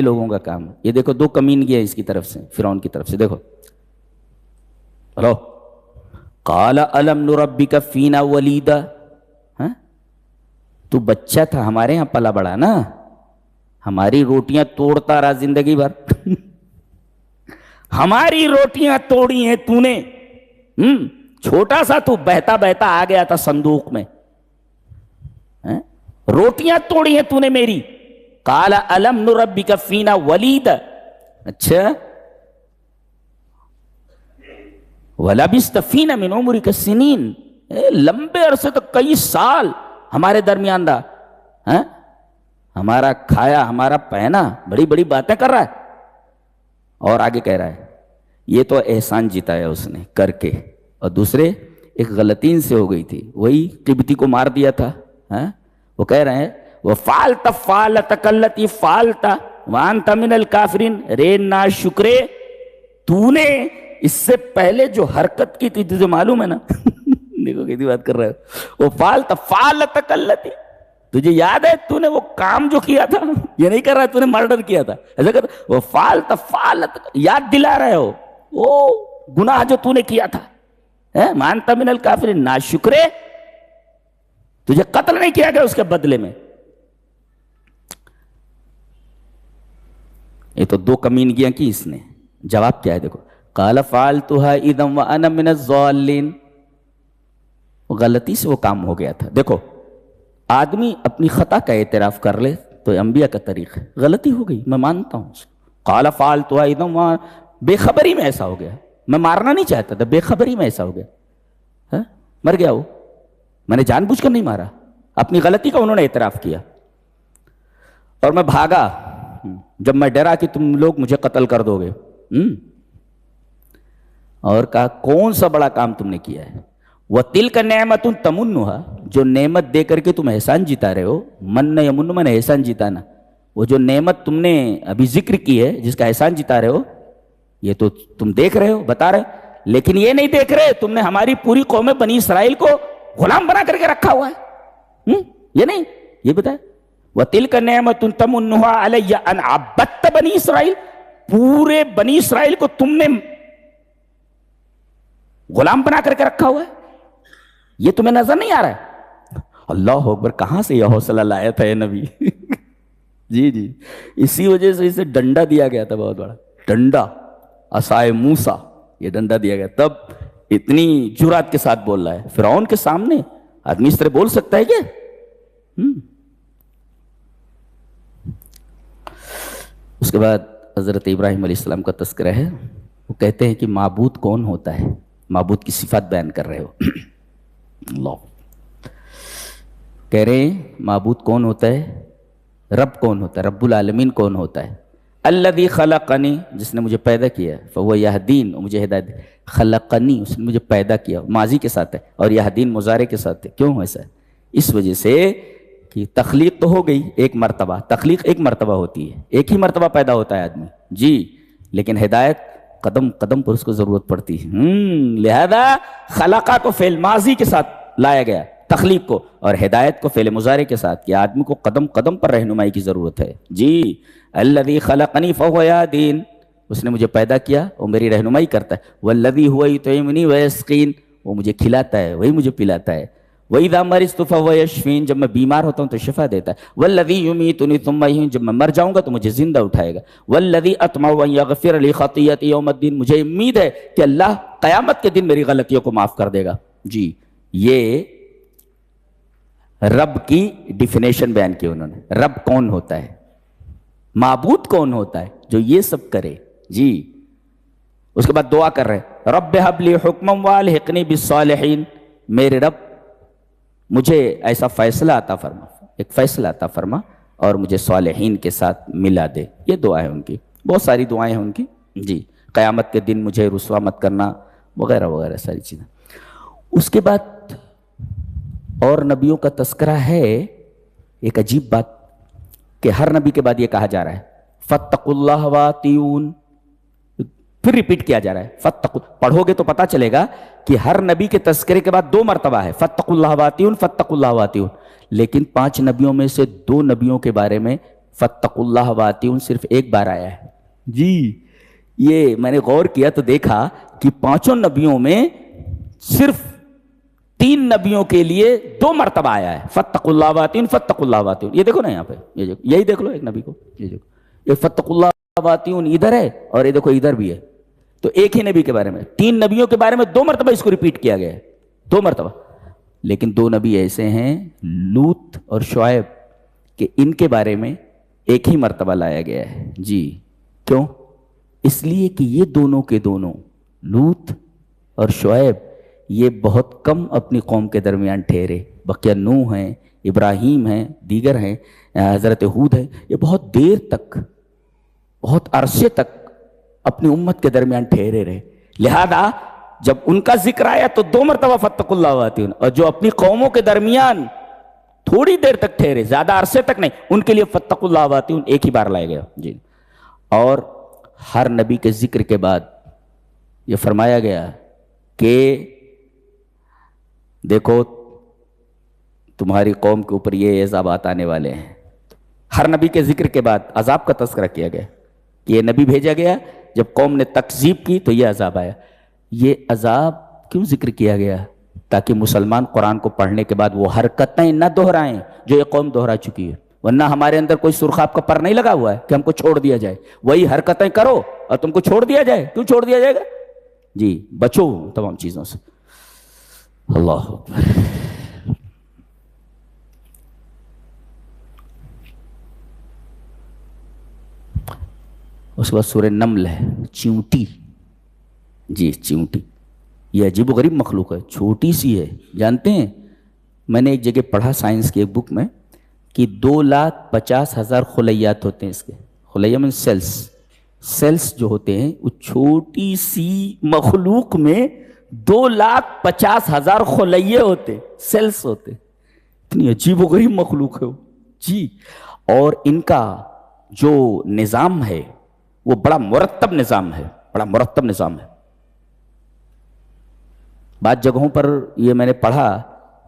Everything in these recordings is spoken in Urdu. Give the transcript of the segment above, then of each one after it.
لوگوں کا کام ہے. یہ دیکھو دو کمینگی ہے اس کی طرف سے، فرعون کی طرف سے. دیکھو ہلو، قال الم نربک فینا ولیدا، تو بچہ تھا ہمارے یہاں پلا بڑا نا، ہماری روٹیاں توڑتا رہا زندگی بھر. ہماری روٹیاں توڑی ہیں تو نے. چھوٹا سا تو بہتا بہتا آ گیا تھا صندوق میں، روٹیاں توڑی ہیں تو نے میری. قال الم نربک فینا ولیدا، اچھا ولبثت فینا من عمرک السنین، لمبے عرصے تک کئی سال ہمارے درمیان رہا، ہمارا کھایا ہمارا پہنا، بڑی بڑی باتیں کر رہا ہے. اور آگے کہہ رہا ہے یہ تو احسان جتایا اس نے کر کے، اور دوسرے ایک غلطین سے ہو گئی تھی، وہی قبطی کو مار دیا تھا. وہ کہہ رہے ہیں وَفَعَلْتَ فَعَلَتَكَ الَّتِي فَعَلْتَ وَأَنْتَ مِنَ الْكَافِرِينَ، رے ناشکرے، تو نے اس سے پہلے جو حرکت کی تھی تجھے معلوم ہے نا. دیکھو کتنی بات کر رہے ہو. وَفَعَلْتَ فَعَلَتَكَ الَّتِي، تجھے یاد ہے تو نے وہ کام جو کیا تھا، یہ نہیں کر رہا ہے تو نے مرڈر کیا تھا، ایسا کر وَفَعَلْتَ فَعَلَتَكَ، یاد دلا رہے ہو وہ گناہ جو تو نے کیا تھا. وَأَنْتَ مِنَ الْكَافِرِينَ، ناشکرے، تجھے قتل نہیں کیا گیا اس کے بدلے میں. یہ تو دو کمینگیاں کی اس نے. جواب کیا ہے دیکھو، قال فعلتها اذا وانا من الضالین، غلطی سے وہ کام ہو گیا تھا. دیکھو آدمی اپنی خطا کا اعتراف کر لے تو انبیاء کا طریقہ ہے، غلطی ہو گئی میں مانتا ہوں. قال فعلتها اذا وانا، بے خبری میں ایسا ہو گیا، میں مارنا نہیں چاہتا تھا، بے خبری میں ایسا ہو گیا، مر گیا وہ، میں نے جان بوجھ کر نہیں مارا، اپنی غلطی کا انہوں نے اعتراف کیا. اور میں بھاگا جب میں ڈرا کہ تم لوگ مجھے قتل کر دو گے. اور کہا کون سا بڑا کام تم نے کیا ہے. وَتِلْكَ نِعْمَةٌ تَمُنُّهَا، جو نعمت دے کر کے تم احسان جتا رہے ہو، من یمن من احسان جتانا، وہ جو نعمت تم نے ابھی ذکر کی ہے جس کا احسان جتا رہے ہو، یہ تو تم دیکھ رہے ہو، بتا رہے، لیکن یہ نہیں دیکھ رہے تم نے ہماری پوری قوم بنی اسرائیل کو غلام بنا کر کے رکھا ہوا ہے. یہ نہیں، یہ بتایا وَتِلْكَ نِعْمَةٌ تَمُنُّهَا عَلَيَّ أَنْ عَبَّدتَّ بَنِي اسرائیل، پورے بنی اسرائیل کو تم نے غلام بنا کر کے رکھا ہوا ہے، یہ تمہیں نظر نہیں آ رہا ہے. اللہ اکبر، کہاں سے یہ حوصلہ لایا تھا یہ نبی. جی جی، اسی وجہ سے اسے ڈنڈا دیا گیا تھا، بہت بڑا ڈنڈا، عصائے موسیٰ، یہ ڈنڈا دیا گیا. تب اتنی جرات کے ساتھ بول رہا ہے فرعون کے سامنے. آدمی اس طرح بول سکتا ہے کیا؟ اس کے بعد حضرت ابراہیم علیہ السلام کا تذکرہ ہے. وہ کہتے ہیں کہ معبود کون ہوتا ہے، معبود کی صفات بیان کر رہے ہو. اللہ کہہ رہے ہیں معبود کون ہوتا ہے، رب کون ہوتا ہے، رب العالمین کون ہوتا ہے. الذی خلقنی، جس نے مجھے پیدا کیا، فہو یہدین، مجھے ہدایت دے. خلقنی، اس نے مجھے پیدا کیا، ماضی کے ساتھ ہے، اور یہدین مضارع کے ساتھ ہے. کیوں ایسا ہے؟ اس وجہ سے کہ تخلیق تو ہو گئی ایک مرتبہ، تخلیق ایک مرتبہ ہوتی ہے، ایک ہی مرتبہ پیدا ہوتا ہے آدمی جی، لیکن ہدایت قدم قدم پر اس کو ضرورت پڑتی ہے. لہذا خلقہ کو فعل ماضی کے ساتھ لایا گیا تخلیق کو، اور ہدایت کو فعل مضارع کے ساتھ، کہ آدمی کو قدم قدم پر رہنمائی کی ضرورت ہے جی. الذی خلقنی فہو یہدین، اس نے مجھے پیدا کیا، وہ میری رہنمائی کرتا ہے. والذی هو یطعمنی ویسقین، وہ مجھے کھلاتا ہے، وہی مجھے پلاتا ہے. وَإِذَا مَرِضْتُ فَهُوَ يَشْفِينِ، جب میں بیمار ہوتا ہوں تو شفا دیتا ہے. وَالَّذِي يُمِيتُنِي ثُمَّ يُحْيِينِ، جب میں مر جاؤں گا تو مجھے زندہ اٹھائے گا. وَالَّذِي أَطْمَعُ أَن يَغْفِرَ لِي خَطِيئَتِي يَوْمَ الدِّينِ، مجھے امید ہے کہ اللہ قیامت کے دن میری غلطیوں کو معاف کر دے گا جی. یہ رب کی ڈیفینیشن بیان کی انہوں نے. رب کون ہوتا ہے، معبود کون ہوتا ہے جو یہ سب کرے جی. اس کے بعد دعا کر رہے رب هب لي حکما والحقنی بالصالحین، میرے رب مجھے ایسا فیصلہ عطا فرما، ایک فیصلہ عطا فرما اور مجھے صالحین کے ساتھ ملا دے. یہ دعا ہے ان کی، بہت ساری دعائیں ہیں ان کی جی. قیامت کے دن مجھے رسوا مت کرنا وغیرہ وغیرہ ساری چیزیں. اس کے بعد اور نبیوں کا تذکرہ ہے. ایک عجیب بات کہ ہر نبی کے بعد یہ کہا جا رہا ہے فاتقوا اللہ واطیعون، پھر ریپیٹ کیا جا رہا ہے فتقوا. پڑھو گے تو پتا چلے گا کہ ہر نبی کے تذکرے کے بعد 2 مرتبہ ہے فتقوا اللہ واطیعون، فتقوا اللہ واطیعون. لیکن 5 نبیوں میں سے 2 نبیوں کے بارے میں فاتقوا اللہ واتیون صرف ایک بار آیا ہے جی. یہ میں نے غور کیا تو دیکھا کہ 5 نبیوں میں صرف 3 نبیوں کے لیے 2 مرتبہ آیا ہے فاتقوا اللہ واتیون، فاتقوا اللہ واتیون. یہ دیکھو نا یہاں پہ، یہی دیکھ لو ایک نبی کو، یہ دیکھو، یہ فاتقوا اللہ واتیون ادھر ہے اور یہ دیکھو ادھر بھی ہے. تو ایک ہی نبی کے بارے میں 3 نبیوں کے بارے میں 2 مرتبہ اس کو ریپیٹ کیا گیا ہے، 2 مرتبہ. لیکن 2 نبی ایسے ہیں لوط اور شعیب کہ ان کے بارے میں ایک ہی مرتبہ لایا گیا ہے جی. کیوں؟ اس لیے کہ یہ دونوں کے دونوں لوط اور شعیب یہ بہت کم اپنی قوم کے درمیان ٹھہرے. بقیہ نوح ہیں، ابراہیم ہیں، دیگر ہیں، حضرت ہود ہیں، یہ بہت دیر تک، بہت عرصے تک اپنی امت کے درمیان ٹھہرے رہے. لہذا جب ان کا ذکر آیا تو 2 مرتبہ فاتقوا اللہ واتیون، اور جو اپنی قوموں کے درمیان تھوڑی دیر تک ٹھہرے، زیادہ عرصے تک نہیں، ان کے لیے فاتقوا اللہ واتیون ایک ہی بار لایا گیا جی. اور ہر نبی کے ذکر کے بعد یہ فرمایا گیا کہ دیکھو تمہاری قوم کے اوپر یہ عذابات آنے والے ہیں. ہر نبی کے ذکر کے بعد عذاب کا تذکرہ کیا گیا کہ یہ نبی بھیجا گیا، جب قوم نے تکذیب کی تو یہ عذاب آیا. یہ عذاب کیوں ذکر کیا گیا؟ تاکہ مسلمان قرآن کو پڑھنے کے بعد وہ حرکتیں نہ دہرائیں جو یہ قوم دہرا چکی ہے. ورنہ ہمارے اندر کوئی سرخاب کا پر نہیں لگا ہوا ہے کہ ہم کو چھوڑ دیا جائے. وہی حرکتیں کرو اور تم کو چھوڑ دیا جائے. کیوں چھوڑ دیا جائے گا جی؟ بچو تمام چیزوں سے. اللہ اکبر. اس کے بعد سورہ نمل ہے، چیونٹی جی. چیونٹی یہ عجیب و غریب مخلوق ہے، چھوٹی سی ہے. جانتے ہیں میں نے ایک جگہ پڑھا سائنس کی ایک بک میں کہ 2,50,000 خلیات ہوتے ہیں اس کے. خلیہ میں سیلس جو ہوتے ہیں، وہ چھوٹی سی مخلوق میں 2,50,000 خلیے ہوتے، سیلس ہوتے. اتنی عجیب و غریب مخلوق ہے وہ جی. اور ان کا جو نظام ہے وہ بڑا مرتب نظام ہے، بڑا مرتب نظام ہے. بعض جگہوں پر یہ میں نے پڑھا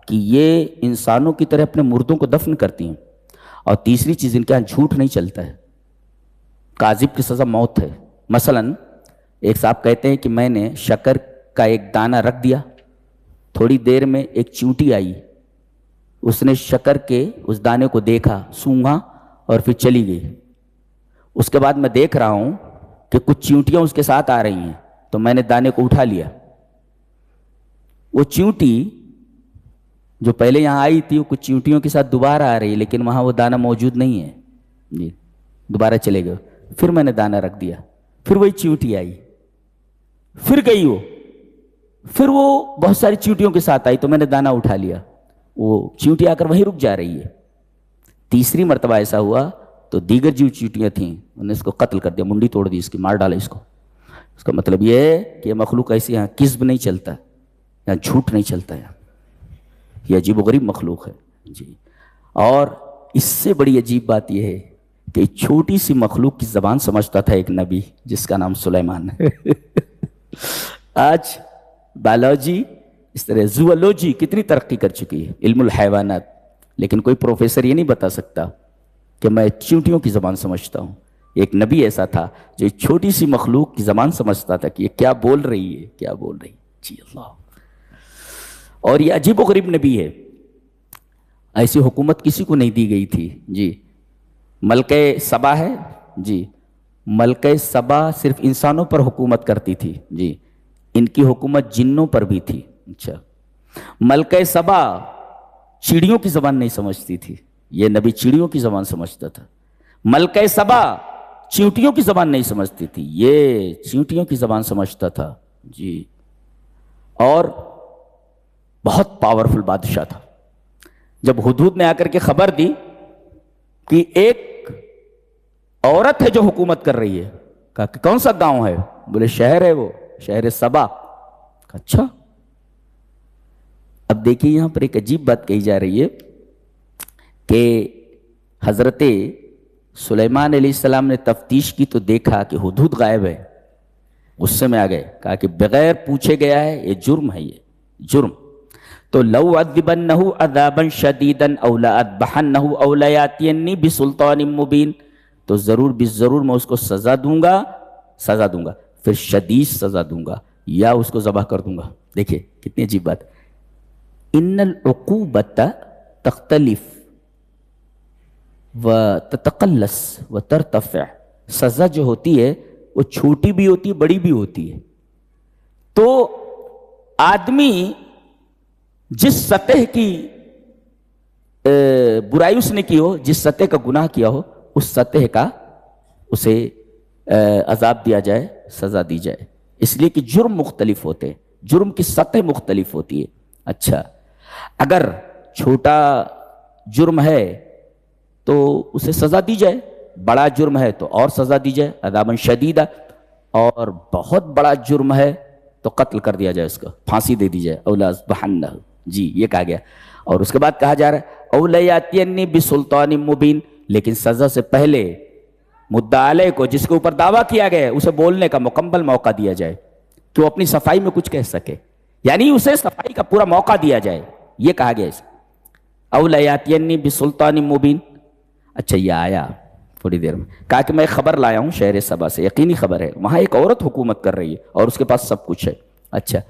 کہ یہ انسانوں کی طرح اپنے مردوں کو دفن کرتی ہیں. اور تیسری چیز، ان کے یہاں جھوٹ نہیں چلتا ہے. کاذب کی سزا موت ہے. مثلا ایک صاحب کہتے ہیں کہ میں نے شکر کا ایک دانہ رکھ دیا، تھوڑی دیر میں ایک چیونٹی آئی، اس نے شکر کے اس دانے کو دیکھا، سونگھا اور پھر چلی گئی. اس کے بعد میں دیکھ رہا ہوں کہ کچھ چیونٹیاں اس کے ساتھ آ رہی ہیں، تو میں نے دانے کو اٹھا لیا. وہ چیونٹی جو پہلے یہاں آئی تھی وہ کچھ چیونٹیوں کے ساتھ دوبارہ آ رہی ہے، لیکن وہاں وہ دانہ موجود نہیں ہے جی. دوبارہ چلے گئے. پھر میں نے دانہ رکھ دیا، پھر وہی چیونٹی آئی، پھر گئی وہ، پھر وہ بہت ساری چیونٹیوں کے ساتھ آئی، تو میں نے دانہ اٹھا لیا. وہ چیونٹی آ کر وہیں رک جا رہی ہے. تیسری مرتبہ ایسا ہوا تو دیگر جو چیونٹیاں تھیں انہوں نے اس کو قتل کر دیا، منڈی توڑ دی اس کی، مار ڈالا اس کو. اس کا مطلب یہ ہے کہ یہ مخلوق ایسی، یہاں کذب نہیں چلتا، یہاں جھوٹ نہیں چلتا ہے. یہ عجیب و غریب مخلوق ہے جی. اور اس سے بڑی عجیب بات یہ ہے کہ چھوٹی سی مخلوق کی زبان سمجھتا تھا ایک نبی جس کا نام سلیمان ہے. آج بایولوجی، اس طرح زوالوجی کتنی ترقی کر چکی ہے، علم الحیوانات، لیکن کوئی پروفیسر یہ نہیں بتا سکتا کہ میں چیونٹیوں کی زبان سمجھتا ہوں. ایک نبی ایسا تھا جو چھوٹی سی مخلوق کی زبان سمجھتا تھا کہ یہ کیا بول رہی ہے، کیا بول رہی جی. اللہ. اور یہ عجیب و غریب نبی ہے. ایسی حکومت کسی کو نہیں دی گئی تھی جی. ملکہ سبا ہے جی، ملکہ سبا صرف انسانوں پر حکومت کرتی تھی جی. ان کی حکومت جنوں پر بھی تھی. اچھا، ملکہ سبا چڑیوں کی زبان نہیں سمجھتی تھی، یہ نبی چڑیوں کی زبان سمجھتا تھا. ملکہ سبا چیونٹیوں کی زبان نہیں سمجھتی تھی، یہ چیونٹیوں کی زبان سمجھتا تھا جی. اور بہت پاورفل بادشاہ تھا. جب ہدہد نے آ کر کے خبر دی کہ ایک عورت ہے جو حکومت کر رہی ہے، کہا کہ کون سا گاؤں ہے؟ بولے شہر ہے، وہ شہر سبا. اچھا. اب دیکھیے یہاں پر ایک عجیب بات کہی جا رہی ہے کہ حضرت سلیمان علیہ السلام نے تفتیش کی تو دیکھا کہ ہدہد غائب ہے. غصے میں آ گئے، کہا کہ بغیر پوچھے گیا ہے، یہ جرم ہے، یہ جرم. تو لو عذبنہ عذابا شدیدا او لأذبحنہ او لیاتینی بسلطان مبین، تو ضرور بالضرور میں اس کو سزا دوں گا، پھر شدید سزا دوں گا، یا اس کو ذبح کر دوں گا۔ دیکھیے کتنی عجیب بات۔ ان العقوبۃ تختلف وتتقلص وترتفع، سزا جو ہوتی ہے وہ چھوٹی بھی ہوتی ہے بڑی بھی ہوتی ہے۔ تو آدمی جس سطح کی برائی اس نے کی ہو، جس سطح کا گناہ کیا ہو، اس سطح کا اسے عذاب دیا جائے، سزا دی جائے، اس لیے کہ جرم مختلف ہوتے ہیں، جرم کی سطح مختلف ہوتی ہے۔ اچھا، اگر چھوٹا جرم ہے تو اسے سزا دی جائے، بڑا جرم ہے تو اور سزا دی جائے، عذاباً شدیدہ، اور بہت بڑا جرم ہے تو قتل کر دیا جائے، اس کو پھانسی دے دی جائے، او لأذبحنہ، جی یہ کہا گیا۔ اور اس کے بعد کہا جا رہا ہے او لیاتینی بسلطان مبین، لیکن سزا سے پہلے مدعا علیہ کو، جس کے اوپر دعویٰ کیا گیا ہے، اسے بولنے کا مکمل موقع دیا جائے کہ وہ اپنی صفائی میں کچھ کہہ سکے، یعنی اسے صفائی کا پورا موقع دیا جائے، یہ کہا گیا اسے او لیاتینی بسلطان مبین۔ اچھا، یہ آیا تھوڑی دیر میں، کہا کہ میں خبر لایا ہوں شہر سبا سے، یقینی خبر ہے، وہاں ایک عورت حکومت کر رہی ہے اور اس کے پاس سب کچھ ہے۔ اچھا،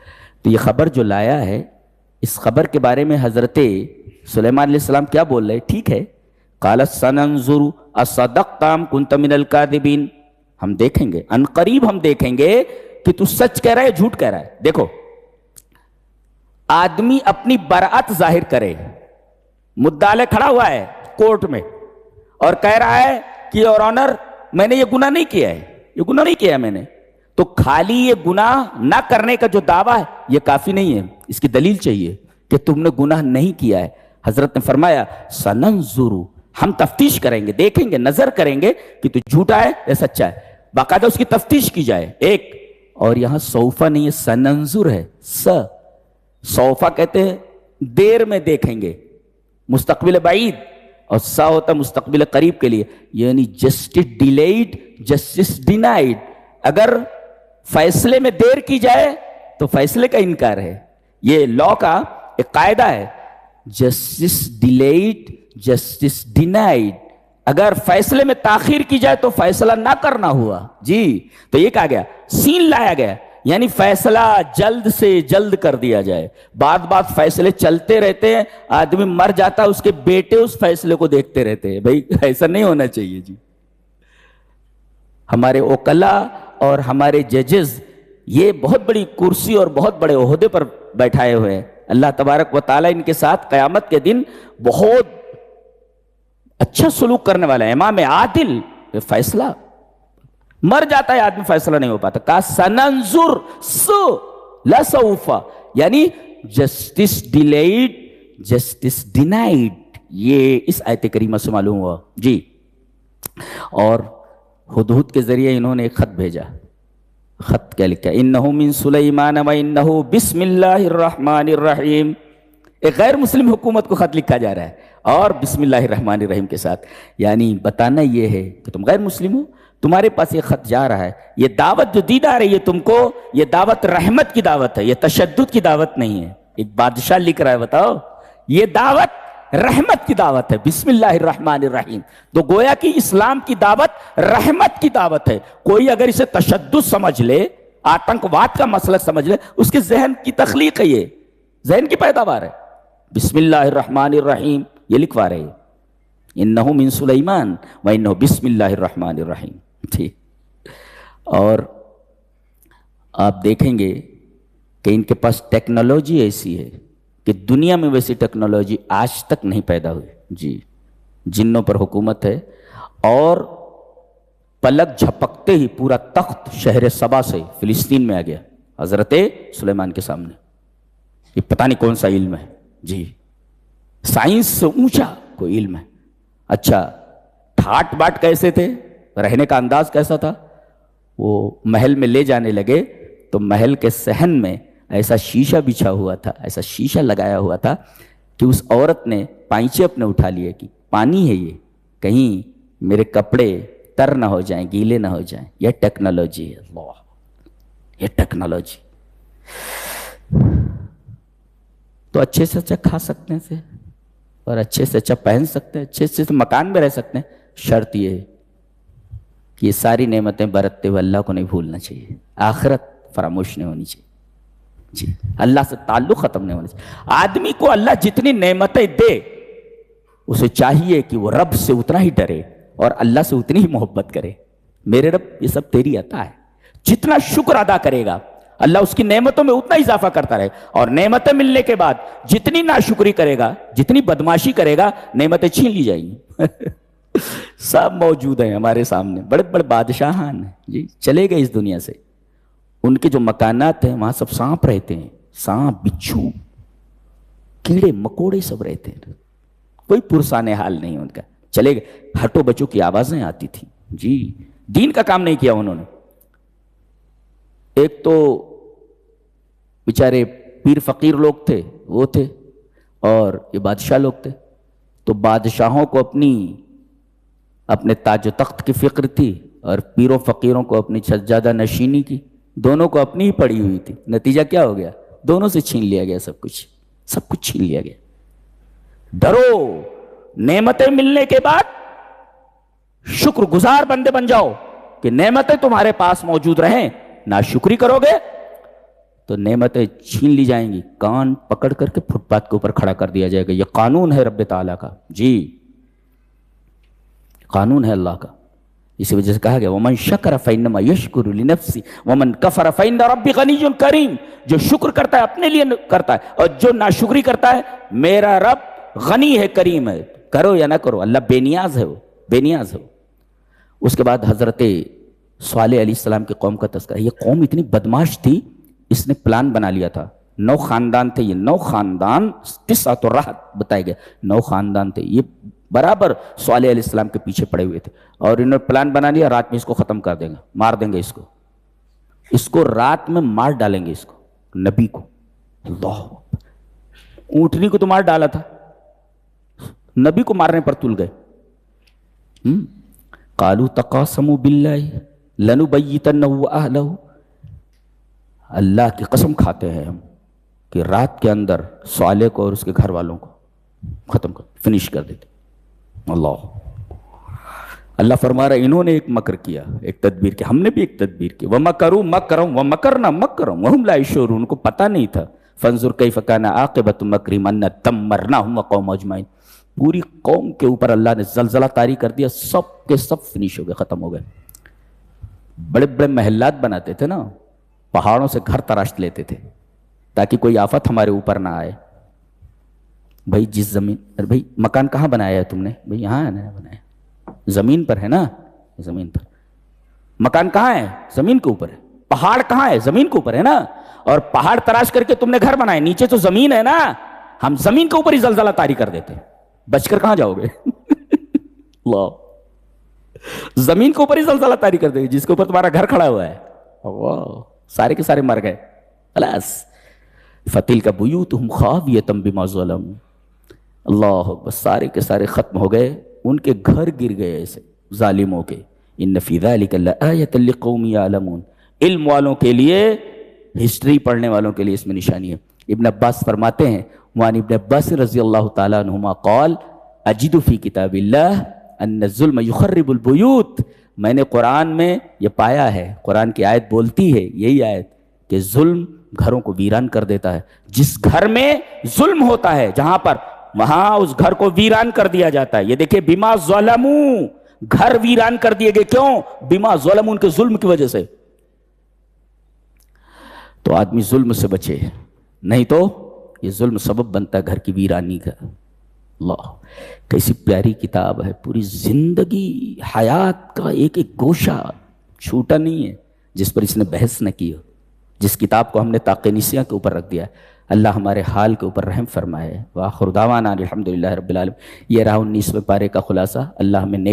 تو یہ خبر جو لایا ہے، اس خبر کے بارے میں حضرت سلیمان علیہ السلام کیا بول رہے؟ ٹھیک ہے، قالت سننظر اصدقت ام کنت من الکاذبین، ہم دیکھیں گے، ان قریب ہم دیکھیں گے کہ تو سچ کہہ رہا ہے جھوٹ کہہ رہا ہے۔ دیکھو، آدمی اپنی برأت ظاہر کرے، مدعا علیہ کھڑا ہوا ہے کورٹ میں اور کہہ رہا ہے کہ یور آنر میں نے یہ گناہ نہیں کیا ہے، یہ گناہ نہیں کیا ہے میں نے، تو خالی یہ گناہ نہ کرنے کا جو دعویٰ ہے یہ کافی نہیں ہے، اس کی دلیل چاہیے کہ تم نے گناہ نہیں کیا ہے۔ حضرت نے فرمایا سننظر، ہم تفتیش کریں گے، دیکھیں گے، نظر کریں گے کہ تو جھوٹا ہے یا سچا ہے، باقاعدہ اس کی تفتیش کی جائے۔ ایک اور یہاں سوفا نہیں ہے، سننظر ہے، سوفا کہتے ہیں دیر میں دیکھیں گے، مستقبل بعید، اور سا ہوتا مستقبل قریب کے لیے، یعنی جسٹس ڈیلیڈ جسٹس ڈینائڈ، اگر فیصلے میں دیر کی جائے تو فیصلے کا انکار ہے، یہ لا کا ایک قاعدہ ہے، جسٹس ڈیلیڈ جسٹس ڈینائڈ، اگر فیصلے میں تاخیر کی جائے تو فیصلہ نہ کرنا ہوا، جی تو یہ کہا گیا، سین لایا گیا، یعنی فیصلہ جلد سے جلد کر دیا جائے۔ بعد فیصلے چلتے رہتے ہیں، آدمی مر جاتا ہے، اس کے بیٹے اس فیصلے کو دیکھتے رہتے ہیں، بھائی ایسا نہیں ہونا چاہیے جی۔ ہمارے وکلا اور ہمارے ججز یہ بہت بڑی کرسی اور بہت بڑے عہدے پر بیٹھائے ہوئے ہیں، اللہ تبارک و تعالیٰ ان کے ساتھ قیامت کے دن بہت اچھا سلوک کرنے والا ہے، امام عادل، فیصلہ مر جاتا ہے آدمی، فیصلہ نہیں ہو پاتا، کہا سننظر لسوفا، یعنی جسٹس ڈیلیڈ جسٹس ڈینائڈ، یہ اس آیت کریمہ سے معلوم ہوا جی۔ اور ہدہد کے ذریعے انہوں نے ایک خط بھیجا، خط کیا لکھا؟ انہو من سلیمان و انہو بسم اللہ الرحمن الرحیم، ایک غیر مسلم حکومت کو خط لکھا جا رہا ہے اور بسم اللہ الرحمن الرحیم کے ساتھ، یعنی بتانا یہ ہے کہ تم غیر مسلم ہو، تمہارے پاس یہ خط جا رہا ہے، یہ دعوت جو دی جا رہی ہے تم کو، یہ دعوت رحمت کی دعوت ہے، یہ تشدد کی دعوت نہیں ہے۔ ایک بادشاہ لکھ رہا ہے، بتاؤ، یہ دعوت رحمت کی دعوت ہے، بسم اللہ الرحمن الرحیم، تو گویا کہ اسلام کی دعوت رحمت کی دعوت ہے۔ کوئی اگر اسے تشدد سمجھ لے، آتنکواد کا مسئلہ سمجھ لے، اس کے ذہن کی تخلیق ہے، یہ ذہن کی پیداوار ہے۔ بسم اللہ الرحمن الرحیم یہ لکھوا رہے ہیں، انہو من سلیمان و انہو بسم اللہ الرحمن الرحیم، ٹھیک۔ اور آپ دیکھیں گے کہ ان کے پاس ٹیکنالوجی ایسی ہے کہ دنیا میں ویسی ٹیکنالوجی آج تک نہیں پیدا ہوئی جی، جنوں پر حکومت ہے، اور پلک جھپکتے ہی پورا تخت شہر سبا سے فلسطین میں آ گیا حضرت سلیمان کے سامنے۔ یہ پتہ نہیں کون سا علم ہے جی، سائنس سے اونچا کوئی علم ہے۔ اچھا، ٹھاٹ باٹ کیسے تھے، رہنے کا انداز کیسا تھا؟ وہ محل میں لے جانے لگے تو محل کے صحن میں ایسا شیشہ بچھا ہوا تھا، ایسا شیشہ لگایا ہوا تھا کہ اس عورت نے پائنچے اپنے اٹھا لیے کہ پانی ہے، یہ کہیں میرے کپڑے تر نہ ہو جائیں، گیلے نہ ہو جائیں۔ یہ ٹیکنالوجی ہے، اللہ، یہ ٹیکنالوجی۔ تو اچھے سے اچھا کھا سکتے تھے اور اچھے سے اچھا پہن سکتے ہیں، اچھے سے مکان میں رہ سکتے ہیں. شرط یہ ہے کہ یہ ساری نعمتیں برتتے ہوئے اللہ کو نہیں بھولنا چاہیے، آخرت فراموش نہیں ہونی چاہیے. جی، اللہ سے تعلق ختم نہیں ہونا چاہیے. آدمی کو اللہ جتنی نعمتیں دے اسے چاہیے کہ وہ رب سے اتنا ہی ڈرے اور اللہ سے اتنی ہی محبت کرے. میرے رب یہ سب تیری عطا ہے. جتنا شکر ادا کرے گا اللہ اس کی نعمتوں میں اتنا اضافہ کرتا رہے، اور نعمتیں ملنے کے بعد جتنی ناشکری کرے گا، جتنی بدماشی کرے گا، نعمتیں چھین لی جائیں گی. سب موجود ہیں ہمارے سامنے، بڑے بڑے بادشاہان ہیں جی، چلے گئے اس دنیا سے. ان کے جو مکانات ہیں وہاں سب سانپ رہتے ہیں، سانپ، بچھو، کیڑے مکوڑے سب رہتے ہیں، کوئی پرسان حال نہیں ان کا. چلے گئے، ہٹو بچوں کی آوازیں آتی تھیں جی. دین کا کام نہیں کیا انہوں نے. ایک تو بیچارے پیر فقیر لوگ تھے، وہ تھے، اور یہ بادشاہ لوگ تھے. تو بادشاہوں کو اپنے تاج و تخت کی فکر تھی، اور پیروں فقیروں کو اپنی سجادہ نشینی کی. دونوں کو اپنی ہی پڑی ہوئی تھی. نتیجہ کیا ہو گیا؟ دونوں سے چھین لیا گیا سب کچھ، سب کچھ چھین لیا گیا. ڈرو، نعمتیں ملنے کے بعد شکر گزار بندے بن جاؤ کہ نعمتیں تمہارے پاس موجود رہیں. ناشکری کرو گے تو نعمتیں چھین لی جائیں گی، کان پکڑ کر کے فٹ پاتھ کے اوپر کھڑا کر دیا جائے گا. یہ قانون ہے رب تعالیٰ کا جی، قانون ہے اللہ کا. اسی وجہ سے کہا گیا وَمَن شَكَرَ فَإِنَّمَا يَشْكُرُ لِنَفْسِهِ وَمَن كَفَرَ فَإِنَّ رَبِّي غَنِيٌّ كَرِيمٌ. جو شکر کرتا ہے اپنے لیے کرتا ہے، اور جو ناشکری کرتا ہے میرا رب غنی ہے، کریم ہے. کرو یا نہ کرو، اللہ بے نیاز ہے، وہ بے نیاز ہے. اس کے بعد حضرت صالح علیہ السلام کی قوم کا تذکرہ. یہ قوم اتنی بدماش تھی، اس نے پلان بنا لیا تھا. 9 خاندان تھے، یہ 9 خاندان، 9 راحت بتائے گئے، 9 خاندان تھے. یہ برابر صالح علیہ السلام کے پیچھے پڑے ہوئے تھے، اور انہوں نے پلان بنا لیا رات میں اس کو ختم کر دیں گے، مار دیں گے اس کو رات میں مار ڈالیں گے اس کو، نبی کو. اللہ، اونٹنی کو تو مار ڈالا تھا، نبی کو مارنے پر تل گئے. قالوا تقاسموا باللہ لنبیتنہ واہلہ. اللہ کی قسم کھاتے ہیں ہم کہ رات کے اندر صالح کو اور اس کے گھر والوں کو ختم کر، فنش کر دیتے. اللہ فرما رہا ہے انہوں نے ایک مکر کیا، ایک تدبیر کی، ہم نے بھی ایک تدبیر کی. وَمَكَرُوا مَكْرًا وَمَكَرْنَا مَكْرًا وَهُمْ لَا يَشْعُرُونَ. ان کو پتہ نہیں تھا. فَانظُرْ كَيْفَ كَانَ عَاقِبَةُ مَكْرِهِمْ أَنَّا دَمَّرْنَاهُمْ وَقَوْمَهُمْ أَجْمَعِينَ. پوری قوم کے اوپر اللہ نے زلزلہ طاری کر دیا، سب کے سب فنش ہو گئے، ختم ہو گئے. بڑے بڑے محلات بناتے تھے نا، پہاڑوں سے گھر تراش لیتے تھے تاکہ کوئی آفت ہمارے اوپر نہ آئے. بھائی جس زمین، بھائی مکان کہاں بنایا ہے تم نے؟ بھائی یہاں ہے نا بنایا، زمین پر ہے نا، زمین پر. مکان کہاں ہے؟ زمین کے اوپر ہے. پہاڑ کہاں ہے؟ زمین کے اوپر ہے نا. اور پہاڑ تراش کر کے تم نے گھر بنائے، نیچے تو زمین ہے نا. ہم زمین کے اوپر ہی زلزلہ طاری کر دیتے، بچ کر کہاں جاؤ گے؟ اللہ، زمین کے اوپر ہی زلزلہ طاری کر دے جس کے اوپر تمہارا گھر کھڑا ہوا ہے. واہ، سارے کے سارے مر گئے. خلاص فَتِلْكَ بُيُوتُهُمْ خَاوِيَةً بِمَا ظَلَمُوا. اللہ، بس سارے کے سارے ختم ہو گئے، ان کے گھر گر گئے ایسے ظالموں کے. إِنَّ فِي ذَلِكَ لَآيَةً لِقَوْمٍ يَعْلَمُونَ. علم والوں کے لیے، ہسٹری پڑھنے والوں کے لیے اس میں نشانی ہے. ابن عباس فرماتے ہیں، وعن ابن عباس رضی اللہ تعالیٰ عنہما قال اجد فی کتاب اللہ ان الظلم یخرب البیوت. میں نے قرآن میں یہ پایا ہے، قرآن کی آیت بولتی ہے یہی آیت کہ ظلم گھروں کو ویران کر دیتا ہے. جس گھر میں ظلم ہوتا ہے جہاں پر، وہاں اس گھر کو ویران کر دیا جاتا ہے. یہ دیکھیں بما ظلموا، گھر ویران کر دیے گئے، کیوں؟ بما ظلموا، ان کے ظلم کی وجہ سے. تو آدمی ظلم سے بچے، نہیں تو یہ ظلم سبب بنتا ہے گھر کی ویرانی کا. اللہ، کیسی پیاری کتاب ہے. پوری زندگی، حیات کا ایک ایک گوشہ چھوٹا نہیں ہے جس پر اس نے بحث نہ کی ہو، جس کتاب کو ہم نے تاقینیسیہ کے اوپر رکھ دیا. اللہ ہمارے حال کے اوپر رحم فرمائے. وآخر دعوانا الحمدللہ رب العالمین. یہ رہا 19ویں پارے کا خلاصہ. اللہ ہمیں نیک